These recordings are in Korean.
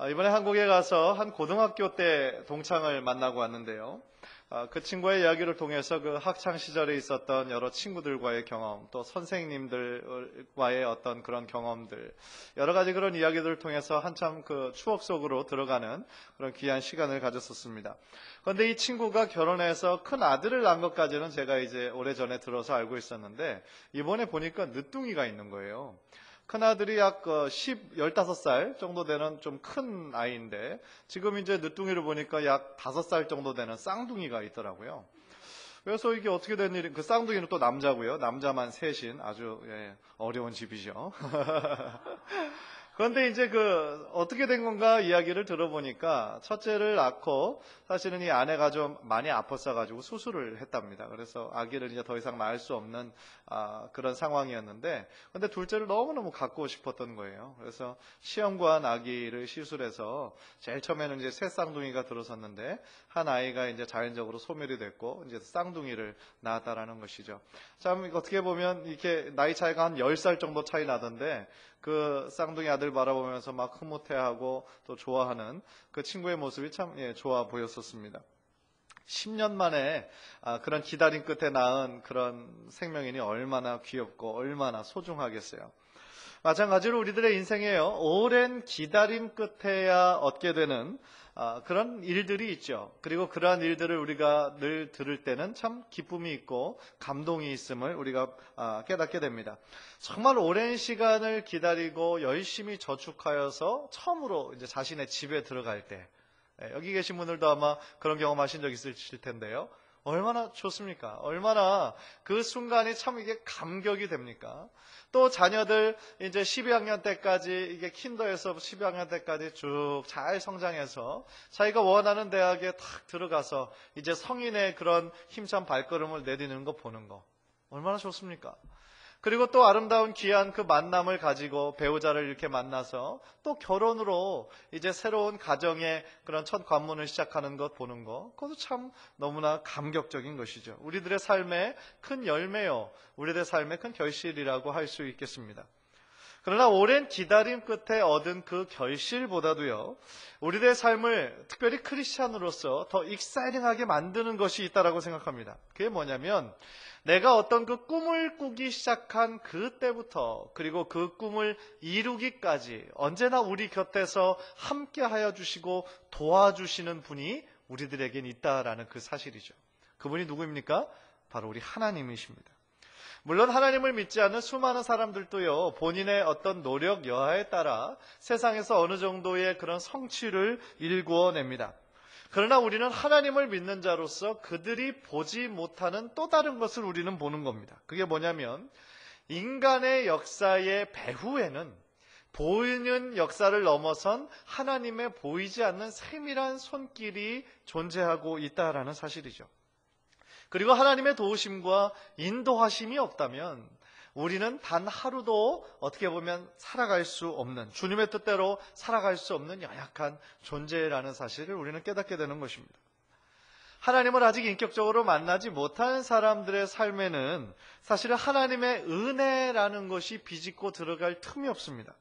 이번에 한국에 가서 한 고등학교 때 동창을 만나고 왔는데요. 그 친구의 이야기를 통해서 그 학창 시절에 있었던 여러 친구들과의 경험, 또 선생님들과의 어떤 그런 경험들, 여러 가지 그런 이야기들을 통해서 한참 그 추억 속으로 들어가는 그런 귀한 시간을 가졌었습니다. 그런데 이 친구가 결혼해서 큰 아들을 낳은 것까지는 제가 이제 오래전에 들어서 알고 있었는데, 이번에 보니까 늦둥이가 있는 거예요. 큰아들이 약 15살 정도 되는 좀 큰 아이인데, 지금 이제 늦둥이를 보니까 약 5살 정도 되는 쌍둥이가 있더라고요. 그래서 이게 어떻게 된 일이, 그 쌍둥이는 또 남자고요. 남자만 셋인 아주 어려운 집이죠. 그런데 이제 어떻게 된 건가 이야기를 들어보니까, 첫째를 낳고 사실은 이 아내가 좀 많이 아팠어가지고 수술을 했답니다. 그래서 아기를 이제 더 이상 낳을 수 없는 그런 상황이었는데, 근데 둘째를 너무너무 갖고 싶었던 거예요. 그래서 시험관 아기를 시술해서 제일 처음에는 이제 새 쌍둥이가 들어섰는데, 한 아이가 이제 자연적으로 소멸이 됐고, 이제 쌍둥이를 낳았다라는 것이죠. 참, 어떻게 보면 이렇게 나이 차이가 한 10살 정도 차이 나던데, 그 쌍둥이 아들 바라보면서 막 흐뭇해하고 또 좋아하는 그 친구의 모습이 참 좋아 보였었습니다. 10년 만에 그런 기다림 끝에 낳은 그런 생명이니 얼마나 귀엽고 얼마나 소중하겠어요. 마찬가지로 우리들의 인생에요, 오랜 기다림 끝에야 얻게 되는 그런 일들이 있죠. 그리고 그러한 일들을 우리가 늘 들을 때는 참 기쁨이 있고 감동이 있음을 우리가 깨닫게 됩니다. 정말 오랜 시간을 기다리고 열심히 저축하여서 처음으로 이제 자신의 집에 들어갈 때, 여기 계신 분들도 아마 그런 경험하신 적 있으실 텐데요. 얼마나 좋습니까? 얼마나 그 순간이 참 이게 감격이 됩니까? 또 자녀들 이제 12학년 때까지, 이게 킨더에서 12학년 때까지 쭉 잘 성장해서 자기가 원하는 대학에 탁 들어가서 이제 성인의 그런 힘찬 발걸음을 내디디는 거 보는 거 얼마나 좋습니까? 그리고 또 아름다운 귀한 그 만남을 가지고 배우자를 이렇게 만나서 또 결혼으로 이제 새로운 가정의 그런 첫 관문을 시작하는 것 보는 거, 그것도 참 너무나 감격적인 것이죠. 우리들의 삶의 큰 열매요, 우리들의 삶의 큰 결실이라고 할 수 있겠습니다. 그러나 오랜 기다림 끝에 얻은 그 결실보다도요, 우리들의 삶을 특별히 크리스찬으로서 더 익사이팅하게 만드는 것이 있다라고 생각합니다. 그게 뭐냐면, 내가 어떤 그 꿈을 꾸기 시작한 그때부터, 그리고 그 꿈을 이루기까지 언제나 우리 곁에서 함께하여 주시고 도와주시는 분이 우리들에겐 있다라는 그 사실이죠. 그분이 누구입니까? 바로 우리 하나님이십니다. 물론 하나님을 믿지 않는 수많은 사람들도요, 본인의 어떤 노력 여하에 따라 세상에서 어느 정도의 그런 성취를 일구어냅니다. 그러나 우리는 하나님을 믿는 자로서 그들이 보지 못하는 또 다른 것을 우리는 보는 겁니다. 그게 뭐냐면, 인간의 역사의 배후에는 보이는 역사를 넘어선 하나님의 보이지 않는 세밀한 손길이 존재하고 있다라는 사실이죠. 그리고 하나님의 도우심과 인도하심이 없다면 우리는 단 하루도 어떻게 보면 살아갈 수 없는, 주님의 뜻대로 살아갈 수 없는 연약한 존재라는 사실을 우리는 깨닫게 되는 것입니다. 하나님을 아직 인격적으로 만나지 못한 사람들의 삶에는 사실은 하나님의 은혜라는 것이 비집고 들어갈 틈이 없습니다.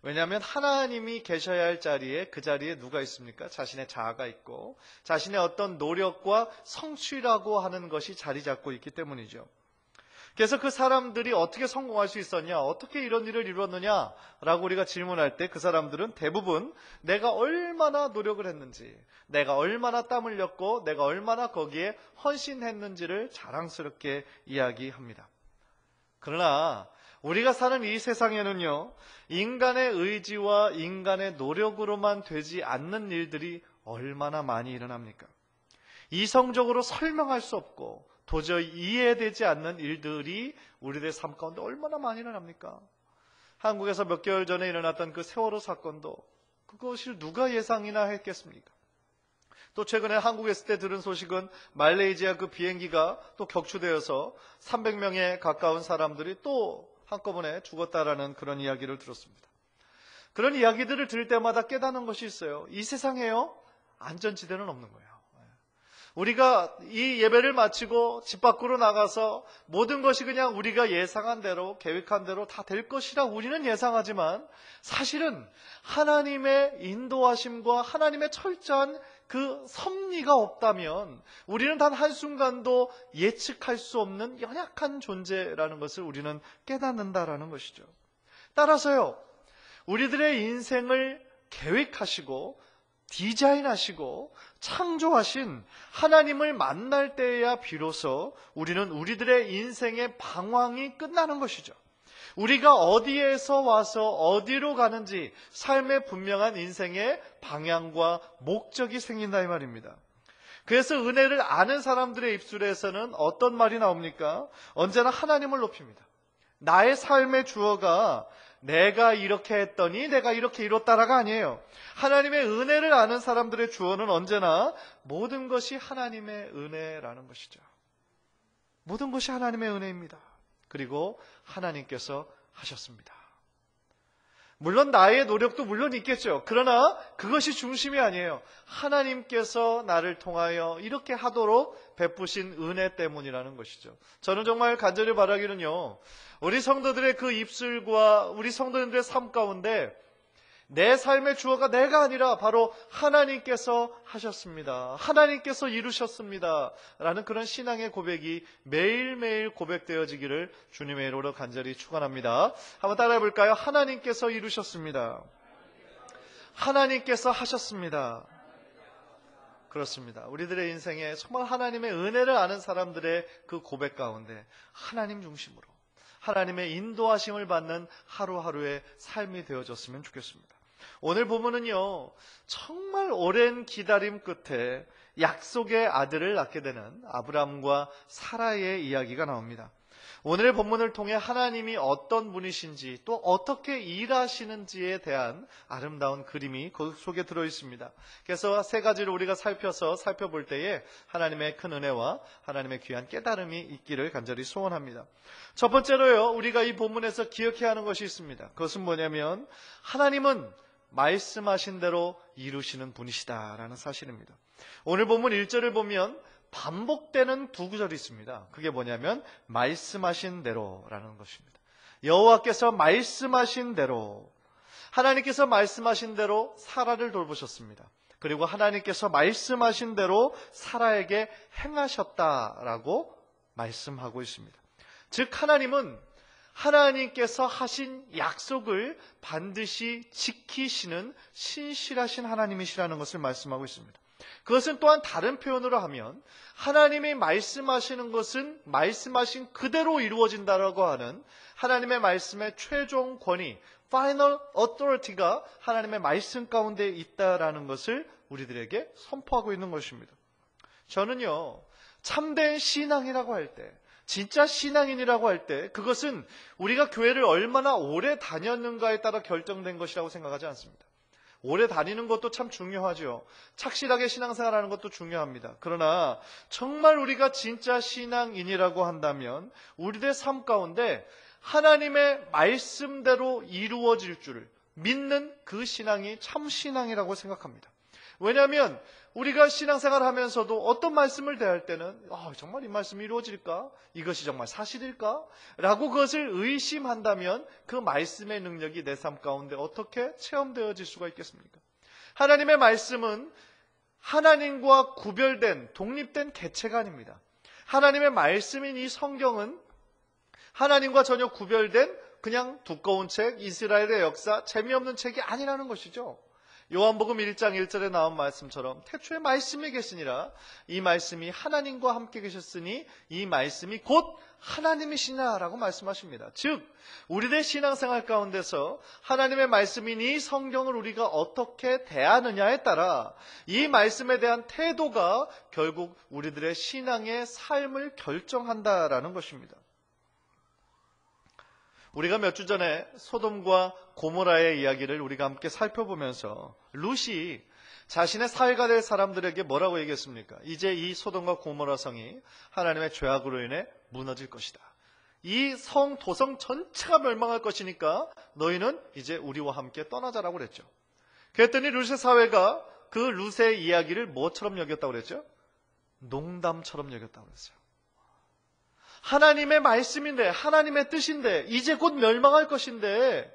왜냐하면 하나님이 계셔야 할 자리에, 그 자리에 누가 있습니까? 자신의 자아가 있고 자신의 어떤 노력과 성취라고 하는 것이 자리 잡고 있기 때문이죠. 그래서 그 사람들이 어떻게 성공할 수 있었냐, 어떻게 이런 일을 이뤘느냐 라고 우리가 질문할 때 그 사람들은 대부분 내가 얼마나 노력을 했는지, 내가 얼마나 땀 흘렸고 내가 얼마나 거기에 헌신했는지를 자랑스럽게 이야기합니다. 그러나 우리가 사는 이 세상에는요, 인간의 의지와 인간의 노력으로만 되지 않는 일들이 얼마나 많이 일어납니까? 이성적으로 설명할 수 없고 도저히 이해되지 않는 일들이 우리들의 삶 가운데 얼마나 많이 일어납니까? 한국에서 몇 개월 전에 일어났던 그 세월호 사건도 그것을 누가 예상이나 했겠습니까? 또 최근에 한국에 있을 때 들은 소식은 말레이시아 그 비행기가 또 격추되어서 300명에 가까운 사람들이 또 한꺼번에 죽었다라는 그런 이야기를 들었습니다. 그런 이야기들을 들을 때마다 깨닫는 것이 있어요. 이 세상에요, 안전지대는 없는 거예요. 우리가 이 예배를 마치고 집 밖으로 나가서 모든 것이 그냥 우리가 예상한 대로, 계획한 대로 다 될 것이라 우리는 예상하지만 사실은 하나님의 인도하심과 하나님의 철저한 그 섭리가 없다면 우리는 단 한순간도 예측할 수 없는 연약한 존재라는 것을 우리는 깨닫는다라는 것이죠. 따라서요, 우리들의 인생을 계획하시고 디자인하시고 창조하신 하나님을 만날 때에야 비로소 우리는 우리들의 인생의 방황이 끝나는 것이죠. 우리가 어디에서 와서 어디로 가는지 삶의 분명한 인생의 방향과 목적이 생긴다 이 말입니다. 그래서 은혜를 아는 사람들의 입술에서는 어떤 말이 나옵니까? 언제나 하나님을 높입니다. 나의 삶의 주어가 내가 이렇게 했더니 내가 이렇게 이뤘다라가 아니에요. 하나님의 은혜를 아는 사람들의 주어는 언제나 모든 것이 하나님의 은혜라는 것이죠. 모든 것이 하나님의 은혜입니다. 그리고 하나님께서 하셨습니다. 물론 나의 노력도 물론 있겠죠. 그러나 그것이 중심이 아니에요. 하나님께서 나를 통하여 이렇게 하도록 베푸신 은혜 때문이라는 것이죠. 저는 정말 간절히 바라기는요, 우리 성도들의 그 입술과 우리 성도님들의 삶 가운데 내 삶의 주어가 내가 아니라 바로 하나님께서 하셨습니다. 하나님께서 이루셨습니다. 라는 그런 신앙의 고백이 매일매일 고백되어지기를 주님의 이름으로 간절히 축원합니다. 한번 따라해 볼까요? 하나님께서 이루셨습니다. 하나님께서 하셨습니다. 그렇습니다. 우리들의 인생에 정말 하나님의 은혜를 아는 사람들의 그 고백 가운데 하나님 중심으로 하나님의 인도하심을 받는 하루하루의 삶이 되어졌으면 좋겠습니다. 오늘 본문은요, 정말 오랜 기다림 끝에 약속의 아들을 낳게 되는 아브라함과 사라의 이야기가 나옵니다. 오늘의 본문을 통해 하나님이 어떤 분이신지 또 어떻게 일하시는지에 대한 아름다운 그림이 그 속에 들어있습니다. 그래서 세 가지를 우리가 살펴볼 때에 하나님의 큰 은혜와 하나님의 귀한 깨달음이 있기를 간절히 소원합니다. 첫 번째로요, 우리가 이 본문에서 기억해야 하는 것이 있습니다. 그것은 뭐냐면 하나님은 말씀하신 대로 이루시는 분이시다라는 사실입니다. 오늘 본문 1절을 보면 반복되는 두 구절이 있습니다. 그게 뭐냐면 말씀하신 대로라는 것입니다. 여호와께서 말씀하신 대로, 하나님께서 말씀하신 대로 사라를 돌보셨습니다. 그리고 하나님께서 말씀하신 대로 사라에게 행하셨다라고 말씀하고 있습니다. 즉 하나님은 하나님께서 하신 약속을 반드시 지키시는 신실하신 하나님이시라는 것을 말씀하고 있습니다. 그것은 또한 다른 표현으로 하면 하나님이 말씀하시는 것은 말씀하신 그대로 이루어진다라고 하는 하나님의 말씀의 최종 권위, final authority가 하나님의 말씀 가운데 있다라는 것을 우리들에게 선포하고 있는 것입니다. 저는요, 참된 신앙이라고 할 때, 진짜 신앙인이라고 할 때 그것은 우리가 교회를 얼마나 오래 다녔는가에 따라 결정된 것이라고 생각하지 않습니다. 오래 다니는 것도 참 중요하죠. 착실하게 신앙생활하는 것도 중요합니다. 그러나 정말 우리가 진짜 신앙인이라고 한다면 우리들의 삶 가운데 하나님의 말씀대로 이루어질 줄을 믿는 그 신앙이 참 신앙이라고 생각합니다. 왜냐하면 우리가 신앙생활 하면서도 어떤 말씀을 대할 때는 정말 이 말씀이 이루어질까? 이것이 정말 사실일까? 라고 그것을 의심한다면 그 말씀의 능력이 내 삶 가운데 어떻게 체험되어질 수가 있겠습니까? 하나님의 말씀은 하나님과 구별된 독립된 객체가 아닙니다. 하나님의 말씀인 이 성경은 하나님과 전혀 구별된 그냥 두꺼운 책, 이스라엘의 역사, 재미없는 책이 아니라는 것이죠. 요한복음 1장 1절에 나온 말씀처럼 태초에 말씀이 계시니라, 이 말씀이 하나님과 함께 계셨으니 이 말씀이 곧 하나님이시냐라고 말씀하십니다. 즉 우리의 신앙생활 가운데서 하나님의 말씀인 이 성경을 우리가 어떻게 대하느냐에 따라 이 말씀에 대한 태도가 결국 우리들의 신앙의 삶을 결정한다라는 것입니다. 우리가 몇 주 전에 소돔과 고모라의 이야기를 우리가 함께 살펴보면서 룻이 자신의 사회가 될 사람들에게 뭐라고 얘기했습니까? 이제 이 소돔과 고모라 성이 하나님의 죄악으로 인해 무너질 것이다. 이 성, 도성 전체가 멸망할 것이니까 너희는 이제 우리와 함께 떠나자라고 그랬죠. 그랬더니 룻의 사회가 그 룻의 이야기를 뭐처럼 여겼다고 그랬죠? 농담처럼 여겼다고 그랬어요. 하나님의 말씀인데, 하나님의 뜻인데, 이제 곧 멸망할 것인데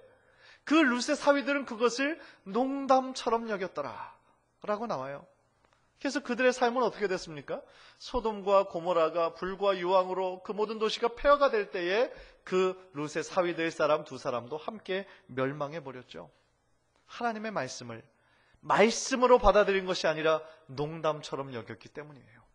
그 룻의 사위들은 그것을 농담처럼 여겼더라 라고 나와요. 그래서 그들의 삶은 어떻게 됐습니까? 소돔과 고모라가 불과 유황으로 그 모든 도시가 폐허가 될 때에 그 룻의 사위 될 사람 두 사람도 함께 멸망해 버렸죠. 하나님의 말씀을 말씀으로 받아들인 것이 아니라 농담처럼 여겼기 때문이에요.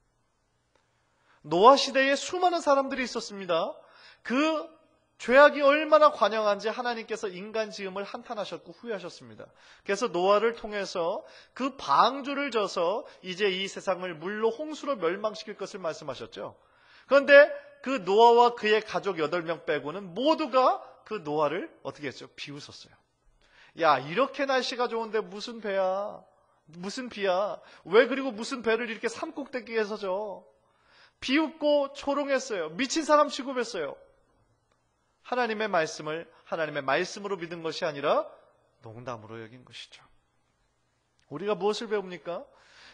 노아 시대에 수많은 사람들이 있었습니다. 그 죄악이 얼마나 관영한지 하나님께서 인간 지음을 한탄하셨고 후회하셨습니다. 그래서 노아를 통해서 그 방주를 져서 이제 이 세상을 물로 홍수로 멸망시킬 것을 말씀하셨죠. 그런데 그 노아와 그의 가족 8명 빼고는 모두가 그 노아를 어떻게 했죠? 비웃었어요. 야, 이렇게 날씨가 좋은데 무슨 배야? 무슨 비야? 왜 그리고 무슨 배를 이렇게 산꼭대기에서 져? 비웃고 조롱했어요. 미친 사람 취급했어요. 하나님의 말씀을 하나님의 말씀으로 믿은 것이 아니라 농담으로 여긴 것이죠. 우리가 무엇을 배웁니까?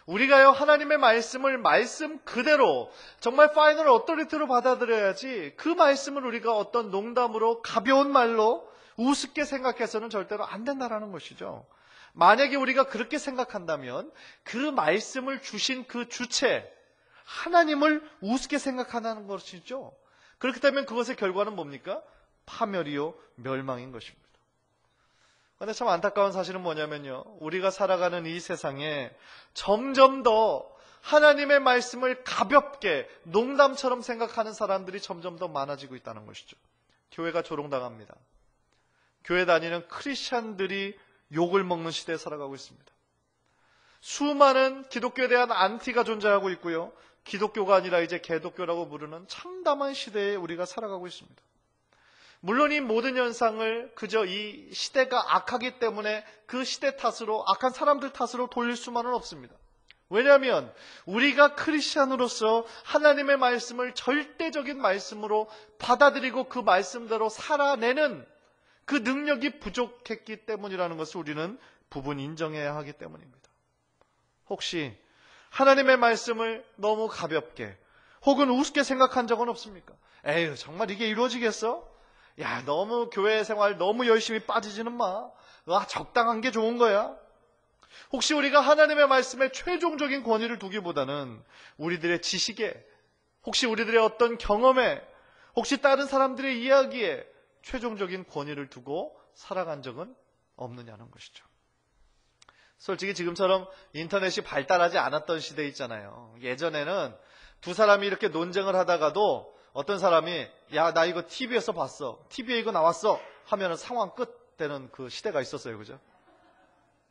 우리가요, 하나님의 말씀을 말씀 그대로 정말 파이널 어토리티로 받아들여야지 그 말씀을 우리가 어떤 농담으로 가벼운 말로 우습게 생각해서는 절대로 안 된다라는 것이죠. 만약에 우리가 그렇게 생각한다면 그 말씀을 주신 그 주체 하나님을 우습게 생각한다는 것이죠. 그렇기 때문에 그것의 결과는 뭡니까? 파멸이요 멸망인 것입니다. 그런데 참 안타까운 사실은 뭐냐면요, 우리가 살아가는 이 세상에 점점 더 하나님의 말씀을 가볍게 농담처럼 생각하는 사람들이 점점 더 많아지고 있다는 것이죠. 교회가 조롱당합니다. 교회 다니는 크리스찬들이 욕을 먹는 시대에 살아가고 있습니다. 수많은 기독교에 대한 안티가 존재하고 있고요, 기독교가 아니라 이제 개독교라고 부르는 참담한 시대에 우리가 살아가고 있습니다. 물론 이 모든 현상을 그저 이 시대가 악하기 때문에 그 시대 탓으로, 악한 사람들 탓으로 돌릴 수만은 없습니다. 왜냐하면 우리가 크리스찬으로서 하나님의 말씀을 절대적인 말씀으로 받아들이고 그 말씀대로 살아내는 그 능력이 부족했기 때문이라는 것을 우리는 부분 인정해야 하기 때문입니다. 혹시 하나님의 말씀을 너무 가볍게 혹은 우습게 생각한 적은 없습니까? 에휴, 정말 이게 이루어지겠어? 야, 너무 교회 생활 너무 열심히 빠지지는 마. 적당한 게 좋은 거야. 혹시 우리가 하나님의 말씀에 최종적인 권위를 두기보다는 우리들의 지식에, 혹시 우리들의 어떤 경험에, 혹시 다른 사람들의 이야기에 최종적인 권위를 두고 살아간 적은 없느냐는 것이죠. 솔직히 지금처럼 인터넷이 발달하지 않았던 시대 있잖아요. 예전에는 두 사람이 이렇게 논쟁을 하다가도 어떤 사람이 야, 나 이거 TV에서 봤어, TV에 이거 나왔어 하면은 상황 끝 되는 그 시대가 있었어요. 그죠?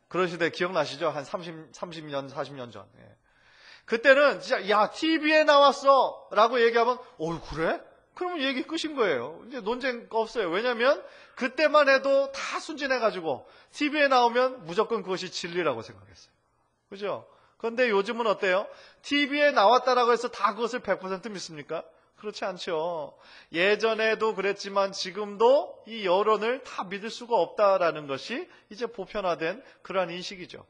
그런 시대 기억나시죠? 한 30년, 40년 전. 예. 그때는 진짜 야, TV에 나왔어 라고 얘기하면 그래? 그러면 얘기 끝인 거예요. 이제 논쟁 없어요. 왜냐하면 그때만 해도 다 순진해가지고 TV에 나오면 무조건 그것이 진리라고 생각했어요. 그죠? 그런데 요즘은 어때요? TV에 나왔다라고 해서 다 그것을 100% 믿습니까? 그렇지 않죠. 예전에도 그랬지만 지금도 이 여론을 다 믿을 수가 없다라는 것이 이제 보편화된 그러한 인식이죠.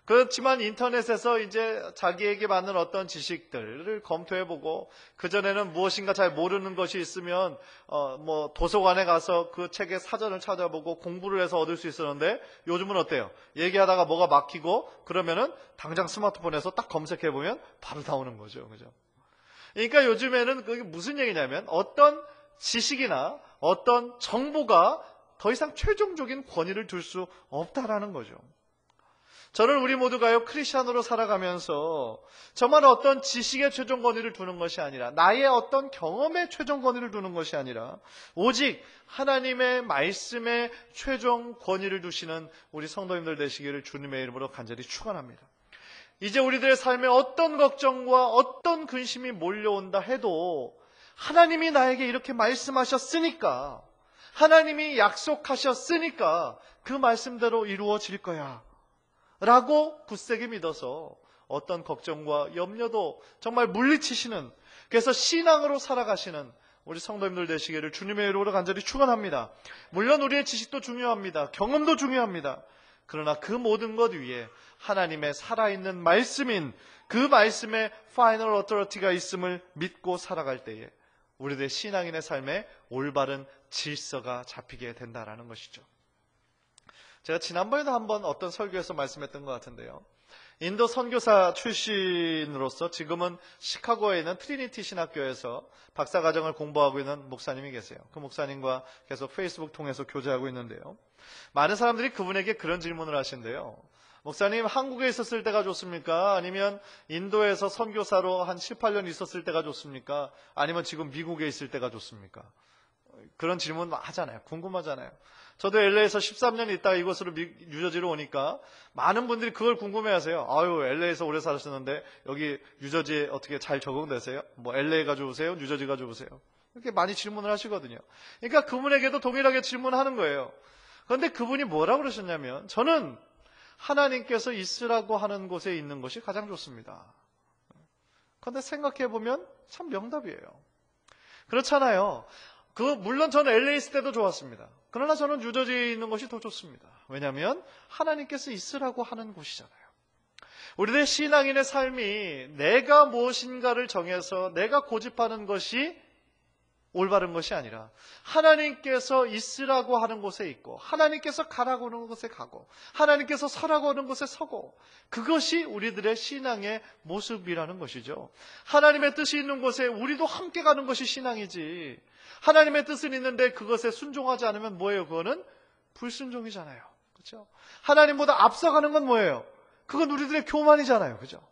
그렇지만 인터넷에서 이제 자기에게 맞는 어떤 지식들을 검토해보고, 그전에는 무엇인가 잘 모르는 것이 있으면 뭐 도서관에 가서 그 책의 사전을 찾아보고 공부를 해서 얻을 수 있었는데, 요즘은 어때요? 얘기하다가 뭐가 막히고 그러면은 당장 스마트폰에서 딱 검색해보면 바로 나오는 거죠. 그죠? 그러니까 요즘에는 그게 무슨 얘기냐면 어떤 지식이나 어떤 정보가 더 이상 최종적인 권위를 둘 수 없다라는 거죠. 저는 우리 모두가요, 크리스찬으로 살아가면서 정말 어떤 지식의 최종 권위를 두는 것이 아니라, 나의 어떤 경험의 최종 권위를 두는 것이 아니라 오직 하나님의 말씀에 최종 권위를 두시는 우리 성도님들 되시기를 주님의 이름으로 간절히 축원합니다. 이제 우리들의 삶에 어떤 걱정과 어떤 근심이 몰려온다 해도 하나님이 나에게 이렇게 말씀하셨으니까, 하나님이 약속하셨으니까 그 말씀대로 이루어질 거야 라고 굳세게 믿어서 어떤 걱정과 염려도 정말 물리치시는, 그래서 신앙으로 살아가시는 우리 성도님들 되시기를 주님의 이름으로 간절히 축원합니다. 물론 우리의 지식도 중요합니다. 경험도 중요합니다. 그러나 그 모든 것 위에 하나님의 살아있는 말씀인 그 말씀의 파이널 어토리티가 있음을 믿고 살아갈 때에 우리들의 신앙인의 삶에 올바른 질서가 잡히게 된다라는 것이죠. 제가 지난번에도 한번 어떤 설교에서 말씀했던 것 같은데요. 인도 선교사 출신으로서 지금은 시카고에 있는 트리니티 신학교에서 박사과정을 공부하고 있는 목사님이 계세요. 그 목사님과 계속 페이스북 통해서 교제하고 있는데요. 많은 사람들이 그분에게 그런 질문을 하신대요. 목사님, 한국에 있었을 때가 좋습니까? 아니면 인도에서 선교사로 한 7, 8년 있었을 때가 좋습니까? 아니면 지금 미국에 있을 때가 좋습니까? 그런 질문 하잖아요. 궁금하잖아요. 저도 LA에서 13년 있다가 이곳으로 뉴저지로 오니까 많은 분들이 그걸 궁금해하세요. 아유, LA에서 오래 사셨는데 여기 뉴저지에 어떻게 잘 적응되세요? 뭐 LA가 좋으세요? 뉴저지가 좋으세요? 이렇게 많이 질문을 하시거든요. 그러니까 그분에게도 동일하게 질문하는 거예요. 그런데 그분이 뭐라고 그러셨냐면, 저는 하나님께서 있으라고 하는 곳에 있는 것이 가장 좋습니다. 그런데 생각해보면 참 명답이에요. 그렇잖아요. 물론 저는 LA 있을 때도 좋았습니다. 그러나 저는 뉴저지에 있는 것이 더 좋습니다. 왜냐하면 하나님께서 있으라고 하는 곳이잖아요. 우리들의 신앙인의 삶이 내가 무엇인가를 정해서 내가 고집하는 것이 올바른 것이 아니라 하나님께서 있으라고 하는 곳에 있고 하나님께서 가라고 하는 곳에 가고 하나님께서 서라고 하는 곳에 서고, 그것이 우리들의 신앙의 모습이라는 것이죠. 하나님의 뜻이 있는 곳에 우리도 함께 가는 것이 신앙이지, 하나님의 뜻은 있는데 그것에 순종하지 않으면 뭐예요? 그거는 불순종이잖아요. 그렇죠? 하나님보다 앞서가는 건 뭐예요? 그건 우리들의 교만이잖아요. 그죠?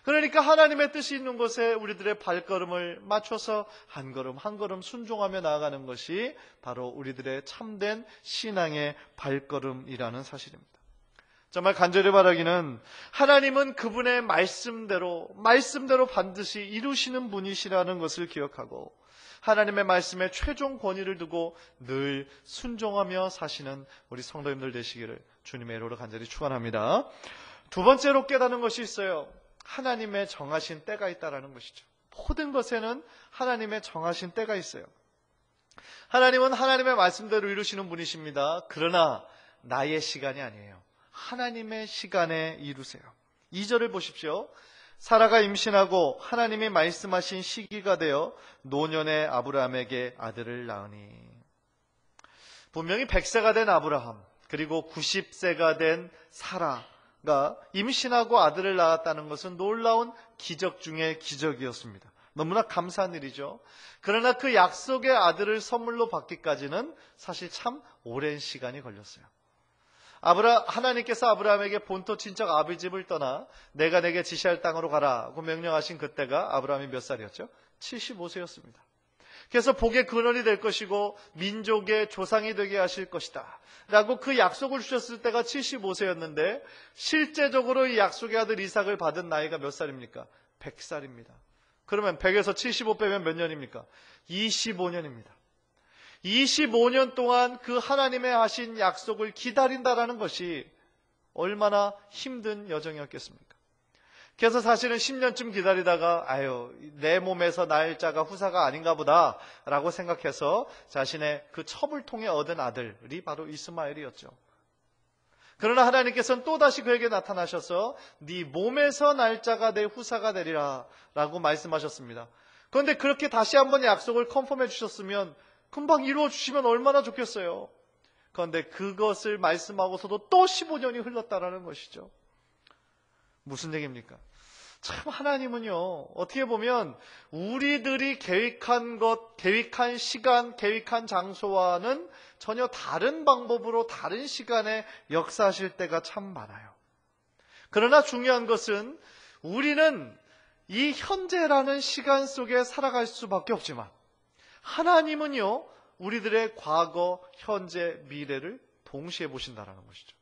그러니까 하나님의 뜻이 있는 곳에 우리들의 발걸음을 맞춰서 한 걸음 한 걸음 순종하며 나아가는 것이 바로 우리들의 참된 신앙의 발걸음이라는 사실입니다. 정말 간절히 바라기는 하나님은 그분의 말씀대로 반드시 이루시는 분이시라는 것을 기억하고 하나님의 말씀에 최종 권위를 두고 늘 순종하며 사시는 우리 성도님들 되시기를 주님의 이름으로 간절히 축원합니다. 두 번째로 깨닫는 것이 있어요. 하나님의 정하신 때가 있다라는 것이죠. 모든 것에는 하나님의 정하신 때가 있어요. 하나님은 하나님의 말씀대로 이루시는 분이십니다. 그러나 나의 시간이 아니에요. 하나님의 시간에 이루세요. 2절을 보십시오. 사라가 임신하고 하나님이 말씀하신 시기가 되어 노년의 아브라함에게 아들을 낳으니. 분명히 100세가 된 아브라함, 그리고 90세가 된 사라가 임신하고 아들을 낳았다는 것은 놀라운 기적 중의 기적이었습니다. 너무나 감사한 일이죠. 그러나 그 약속의 아들을 선물로 받기까지는 사실 참 오랜 시간이 걸렸어요. 하나님께서 아브라함에게 본토 친척 아비집을 떠나 내가 내게 지시할 땅으로 가라고 명령하신 그때가 아브라함이 몇 살이었죠? 75세였습니다. 그래서 복의 근원이 될 것이고 민족의 조상이 되게 하실 것이다 라고 그 약속을 주셨을 때가 75세였는데 실제적으로 이 약속의 아들 이삭을 받은 나이가 몇 살입니까? 100살입니다. 그러면 100에서 75 빼면 몇 년입니까? 25년입니다. 25년 동안 그 하나님의 하신 약속을 기다린다라는 것이 얼마나 힘든 여정이었겠습니까? 그래서 사실은 10년쯤 기다리다가 내 몸에서 날짜가 후사가 아닌가 보다 라고 생각해서 자신의 그 첩을 통해 얻은 아들이 바로 이스마엘이었죠. 그러나 하나님께서는 또다시 그에게 나타나셔서 네 몸에서 날짜가 내 후사가 되리라 라고 말씀하셨습니다. 그런데 그렇게 다시 한번 약속을 컨펌해 주셨으면 금방 이루어 주시면 얼마나 좋겠어요. 그런데 그것을 말씀하고서도 또 15년이 흘렀다라는 것이죠. 무슨 얘기입니까? 참 하나님은요, 어떻게 보면 우리들이 계획한 것, 계획한 시간, 계획한 장소와는 전혀 다른 방법으로 다른 시간에 역사하실 때가 참 많아요. 그러나 중요한 것은 우리는 이 현재라는 시간 속에 살아갈 수밖에 없지만 하나님은요, 우리들의 과거, 현재, 미래를 동시에 보신다는 것이죠.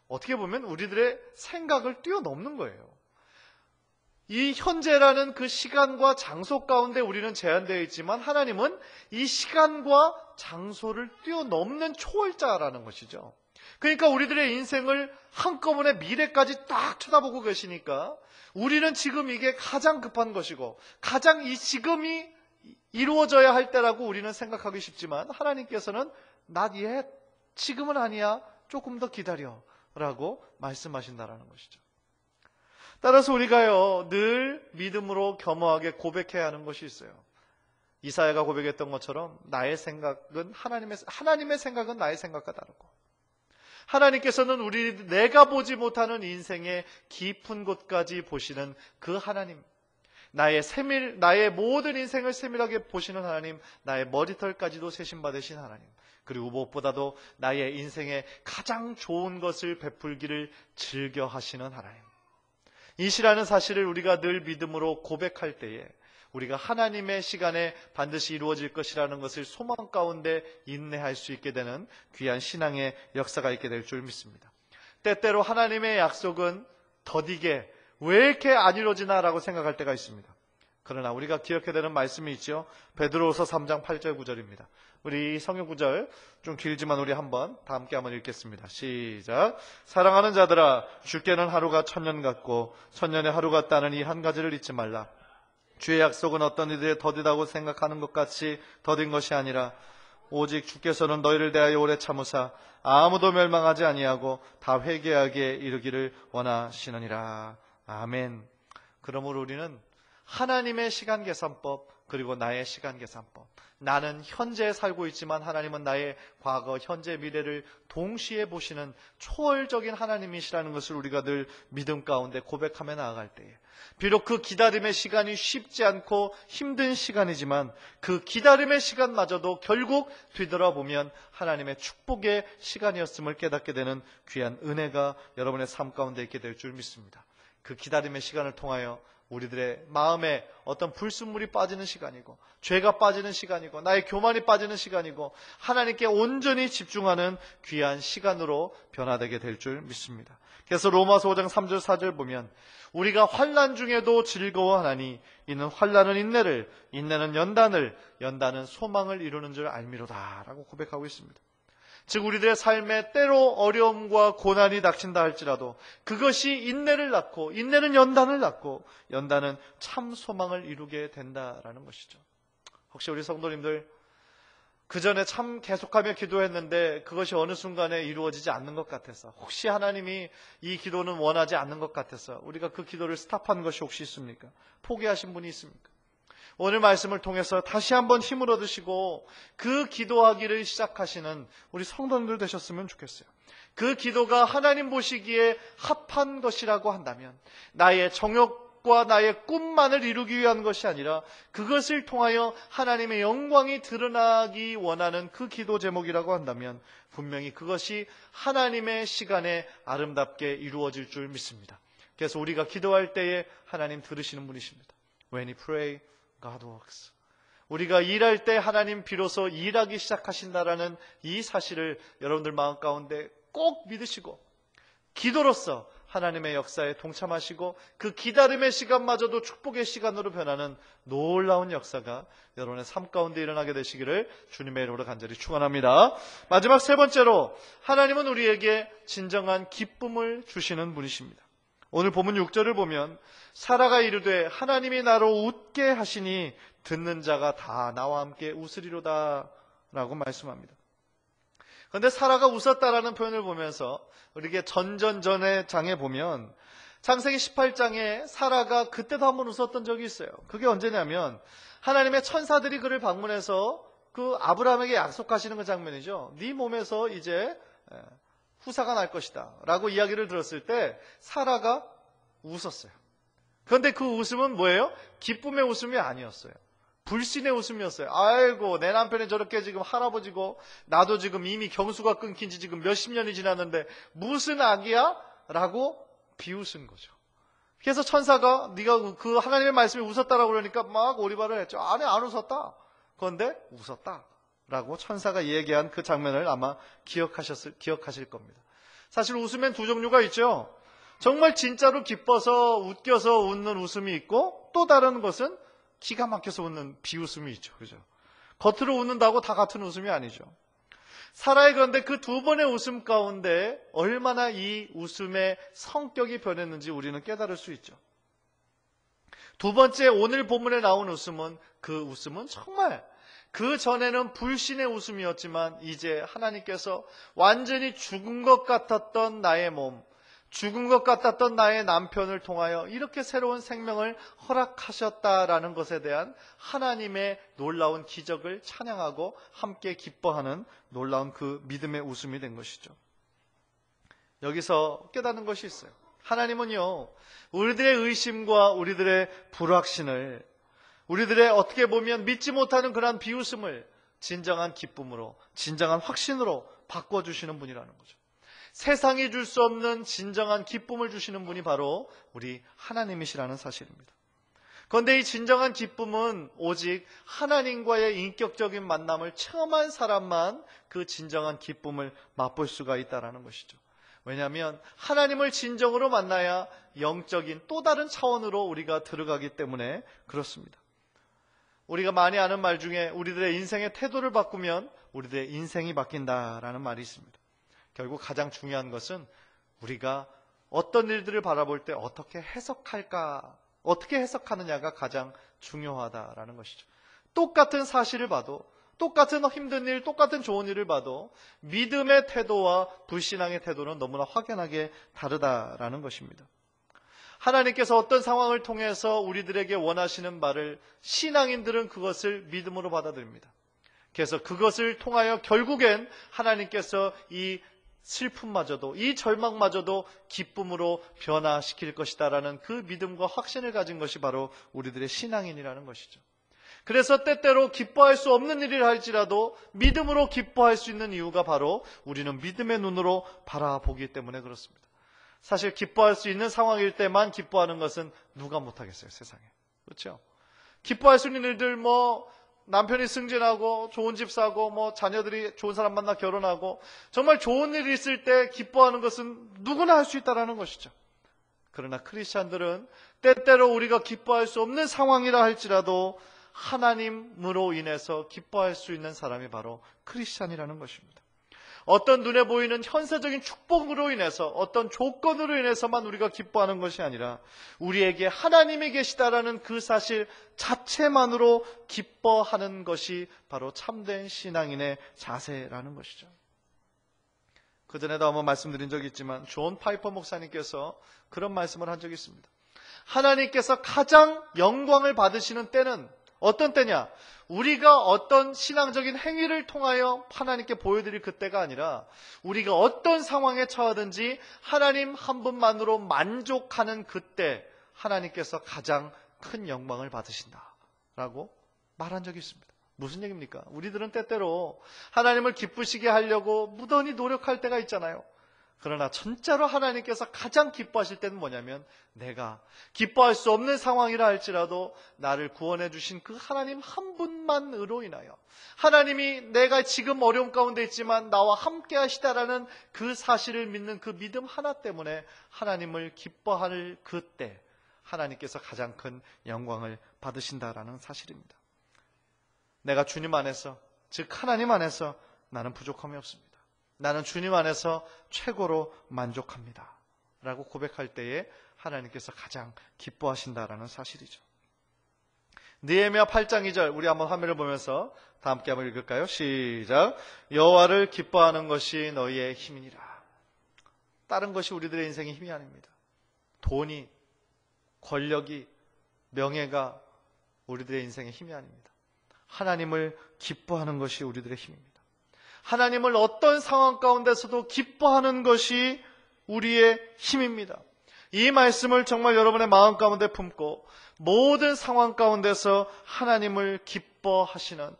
어떻게 보면 우리들의 생각을 뛰어넘는 거예요. 이 현재라는 그 시간과 장소 가운데 우리는 제한되어 있지만 하나님은 이 시간과 장소를 뛰어넘는 초월자라는 것이죠. 그러니까 우리들의 인생을 한꺼번에 미래까지 딱 쳐다보고 계시니까 우리는 지금 이게 가장 급한 것이고 가장 이 지금이 이루어져야 할 때라고 우리는 생각하기 쉽지만 하나님께서는 not yet, 지금은 아니야, 조금 더 기다려 라고 말씀하신다라는 것이죠. 따라서 우리가요, 늘 믿음으로 겸허하게 고백해야 하는 것이 있어요. 이사야가 고백했던 것처럼 나의 생각은 하나님의 생각은 나의 생각과 다르고, 하나님께서는 내가 보지 못하는 인생의 깊은 곳까지 보시는 그 하나님, 나의 모든 인생을 세밀하게 보시는 하나님, 나의 머리털까지도 세심받으신 하나님, 그리고 무엇보다도 나의 인생의 가장 좋은 것을 베풀기를 즐겨 하시는 하나님. 이 시라는 사실을 우리가 늘 믿음으로 고백할 때에 우리가 하나님의 시간에 반드시 이루어질 것이라는 것을 소망 가운데 인내할 수 있게 되는 귀한 신앙의 역사가 있게 될 줄 믿습니다. 때때로 하나님의 약속은 더디게 왜 이렇게 안 이루어지나라고 생각할 때가 있습니다. 그러나 우리가 기억해야 되는 말씀이 있죠. 베드로후서 3장 8절 9절입니다. 우리 성경 구절 좀 길지만 우리 다 함께 한번 읽겠습니다. 시작. 사랑하는 자들아, 주께는 하루가 1000년 같고 1000년의 하루 같다는 이 한 가지를 잊지 말라. 주의 약속은 어떤 이들의 더디다고 생각하는 것 같이 더딘 것이 아니라 오직 주께서는 너희를 대하여 오래 참으사 아무도 멸망하지 아니하고 다 회개하게 이르기를 원하시느니라. 아멘. 그러므로 우리는 하나님의 시간 계산법, 그리고 나의 시간 계산법, 나는 현재에 살고 있지만 하나님은 나의 과거, 현재, 미래를 동시에 보시는 초월적인 하나님이시라는 것을 우리가 늘 믿음 가운데 고백하며 나아갈 때에, 비록 그 기다림의 시간이 쉽지 않고 힘든 시간이지만 그 기다림의 시간마저도 결국 뒤돌아보면 하나님의 축복의 시간이었음을 깨닫게 되는 귀한 은혜가 여러분의 삶 가운데 있게 될 줄 믿습니다. 그 기다림의 시간을 통하여 우리들의 마음에 어떤 불순물이 빠지는 시간이고, 죄가 빠지는 시간이고, 나의 교만이 빠지는 시간이고, 하나님께 온전히 집중하는 귀한 시간으로 변화되게 될 줄 믿습니다. 그래서 로마서 5장 3절 4절 보면 우리가 환난 중에도 즐거워하나니 이는 환난은 인내를, 인내는 연단을, 연단은 소망을 이루는 줄 알미로다 라고 고백하고 있습니다. 즉 우리들의 삶에 때로 어려움과 고난이 닥친다 할지라도 그것이 인내를 낳고, 인내는 연단을 낳고, 연단은 참 소망을 이루게 된다라는 것이죠. 혹시 우리 성도님들 그 전에 참 계속하며 기도했는데 그것이 어느 순간에 이루어지지 않는 것 같아서, 혹시 하나님이 이 기도는 원하지 않는 것 같아서 우리가 그 기도를 스탑한 것이 혹시 있습니까? 포기하신 분이 있습니까? 오늘 말씀을 통해서 다시 한번 힘을 얻으시고 그 기도하기를 시작하시는 우리 성도님들 되셨으면 좋겠어요. 그 기도가 하나님 보시기에 합한 것이라고 한다면, 나의 정욕과 나의 꿈만을 이루기 위한 것이 아니라 그것을 통하여 하나님의 영광이 드러나기 원하는 그 기도 제목이라고 한다면 분명히 그것이 하나님의 시간에 아름답게 이루어질 줄 믿습니다. 그래서 우리가 기도할 때에 하나님 들으시는 분이십니다. When you pray, God works. 우리가 일할 때 하나님 비로소 일하기 시작하신다라는 이 사실을 여러분들 마음 가운데 꼭 믿으시고 기도로서 하나님의 역사에 동참하시고 그 기다림의 시간마저도 축복의 시간으로 변하는 놀라운 역사가 여러분의 삶 가운데 일어나게 되시기를 주님의 이름으로 간절히 축원합니다. 마지막 세 번째로, 하나님은 우리에게 진정한 기쁨을 주시는 분이십니다. 오늘 본문 6절을 보면 사라가 이르되 하나님이 나로 웃게 하시니 듣는 자가 다 나와 함께 웃으리로다 라고 말씀합니다. 그런데 사라가 웃었다라는 표현을 보면서 우리에게 전전전의 장에 보면 창세기 18장에 사라가 그때도 한번 웃었던 적이 있어요. 그게 언제냐면 하나님의 천사들이 그를 방문해서 그 아브라함에게 약속하시는 그 장면이죠. 네 몸에서 이제 후사가 날 것이다 라고 이야기를 들었을 때 사라가 웃었어요. 그런데 그 웃음은 뭐예요? 기쁨의 웃음이 아니었어요. 불신의 웃음이었어요. 아이고, 내 남편이 저렇게 지금 할아버지고 나도 지금 이미 경수가 끊긴 지 지금 몇십 년이 지났는데 무슨 악이야? 라고 비웃은 거죠. 그래서 천사가 네가 그 하나님의 말씀에 웃었다라고 그러니까 막 오리발을 했죠. 아니, 안 웃었다. 그런데 웃었다 라고 천사가 얘기한 그 장면을 아마 기억하실 겁니다. 사실 웃음엔 두 종류가 있죠. 정말 진짜로 기뻐서 웃겨서 웃는 웃음이 있고, 또 다른 것은 기가 막혀서 웃는 비웃음이 있죠. 그죠? 겉으로 웃는다고 다 같은 웃음이 아니죠. 사라의 그런데 그 두 번의 웃음 가운데 얼마나 이 웃음의 성격이 변했는지 우리는 깨달을 수 있죠. 두 번째 오늘 본문에 나온 웃음은, 그 웃음은 정말 그 전에는 불신의 웃음이었지만 이제 하나님께서 완전히 죽은 것 같았던 나의 몸, 죽은 것 같았던 나의 남편을 통하여 이렇게 새로운 생명을 허락하셨다라는 것에 대한 하나님의 놀라운 기적을 찬양하고 함께 기뻐하는 놀라운 그 믿음의 웃음이 된 것이죠. 여기서 깨닫는 것이 있어요. 하나님은요, 우리들의 의심과 우리들의 불확신을, 우리들의 어떻게 보면 믿지 못하는 그러한 비웃음을 진정한 기쁨으로, 진정한 확신으로 바꿔주시는 분이라는 거죠. 세상이 줄 수 없는 진정한 기쁨을 주시는 분이 바로 우리 하나님이시라는 사실입니다. 그런데 이 진정한 기쁨은 오직 하나님과의 인격적인 만남을 체험한 사람만 그 진정한 기쁨을 맛볼 수가 있다는 것이죠. 왜냐하면 하나님을 진정으로 만나야 영적인 또 다른 차원으로 우리가 들어가기 때문에 그렇습니다. 우리가 많이 아는 말 중에 우리들의 인생의 태도를 바꾸면 우리들의 인생이 바뀐다라는 말이 있습니다. 결국 가장 중요한 것은 우리가 어떤 일들을 바라볼 때 어떻게 해석할까, 어떻게 해석하느냐가 가장 중요하다라는 것이죠. 똑같은 사실을 봐도, 똑같은 힘든 일, 똑같은 좋은 일을 봐도 믿음의 태도와 불신앙의 태도는 너무나 확연하게 다르다라는 것입니다. 하나님께서 어떤 상황을 통해서 우리들에게 원하시는 말을 신앙인들은 그것을 믿음으로 받아들입니다. 그래서 그것을 통하여 결국엔 하나님께서 이 슬픔마저도, 이 절망마저도 기쁨으로 변화시킬 것이다라는 그 믿음과 확신을 가진 것이 바로 우리들의 신앙인이라는 것이죠. 그래서 때때로 기뻐할 수 없는 일을 할지라도 믿음으로 기뻐할 수 있는 이유가 바로 우리는 믿음의 눈으로 바라보기 때문에 그렇습니다. 사실 기뻐할 수 있는 상황일 때만 기뻐하는 것은 누가 못하겠어요, 세상에. 그렇죠? 기뻐할 수 있는 일들, 남편이 승진하고 좋은 집 사고 자녀들이 좋은 사람 만나 결혼하고 정말 좋은 일이 있을 때 기뻐하는 것은 누구나 할 수 있다는 것이죠. 그러나 크리스찬들은 때때로 우리가 기뻐할 수 없는 상황이라 할지라도 하나님으로 인해서 기뻐할 수 있는 사람이 바로 크리스찬이라는 것입니다. 어떤 눈에 보이는 현세적인 축복으로 인해서, 어떤 조건으로 인해서만 우리가 기뻐하는 것이 아니라 우리에게 하나님이 계시다라는 그 사실 자체만으로 기뻐하는 것이 바로 참된 신앙인의 자세라는 것이죠. 그전에도 한번 말씀드린 적이 있지만 존 파이퍼 목사님께서 그런 말씀을 한 적이 있습니다. 하나님께서 가장 영광을 받으시는 때는 어떤 때냐? 우리가 어떤 신앙적인 행위를 통하여 하나님께 보여드릴 그때가 아니라 우리가 어떤 상황에 처하든지 하나님 한 분만으로 만족하는 그때 하나님께서 가장 큰 영광을 받으신다라고 말한 적이 있습니다. 무슨 얘기입니까? 우리들은 때때로 하나님을 기쁘시게 하려고 무던히 노력할 때가 있잖아요. 그러나 진짜로 하나님께서 가장 기뻐하실 때는 뭐냐면 내가 기뻐할 수 없는 상황이라 할지라도 나를 구원해 주신 그 하나님 한 분만으로 인하여 하나님이 내가 지금 어려움 가운데 있지만 나와 함께 하시다라는 그 사실을 믿는 그 믿음 하나 때문에 하나님을 기뻐할 그때 하나님께서 가장 큰 영광을 받으신다라는 사실입니다. 내가 주님 안에서, 즉 하나님 안에서 나는 부족함이 없습니다. 나는 주님 안에서 최고로 만족합니다 라고 고백할 때에 하나님께서 가장 기뻐하신다라는 사실이죠. 느헤미야 8장 2절 우리 한번 화면을 보면서 다 함께 한번 읽을까요? 시작. 여호와를 기뻐하는 것이 너희의 힘이니라. 다른 것이 우리들의 인생의 힘이 아닙니다. 돈이, 권력이, 명예가 우리들의 인생의 힘이 아닙니다. 하나님을 기뻐하는 것이 우리들의 힘입니다. 하나님을 어떤 상황 가운데서도 기뻐하는 것이 우리의 힘입니다. 이 말씀을 정말 여러분의 마음 가운데 품고 모든 상황 가운데서 하나님을 기뻐하시는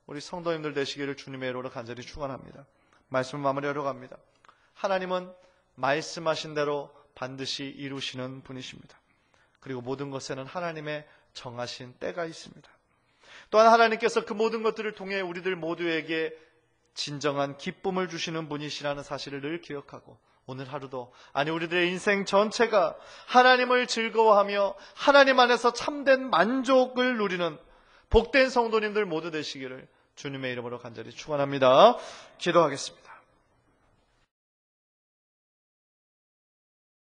우리 성도님들 되시기를 주님의 이름으로 간절히 축원합니다. 말씀을 마무리하러 갑니다. 하나님은 말씀하신 대로 반드시 이루시는 분이십니다. 그리고 모든 것에는 하나님의 정하신 때가 있습니다. 또한 하나님께서 그 모든 것들을 통해 우리들 모두에게 진정한 기쁨을 주시는 분이시라는 사실을 늘 기억하고 오늘 하루도, 아니 우리들의 인생 전체가 하나님을 즐거워하며 하나님 안에서 참된 만족을 누리는 복된 성도님들 모두 되시기를 주님의 이름으로 간절히 축원합니다. 기도하겠습니다.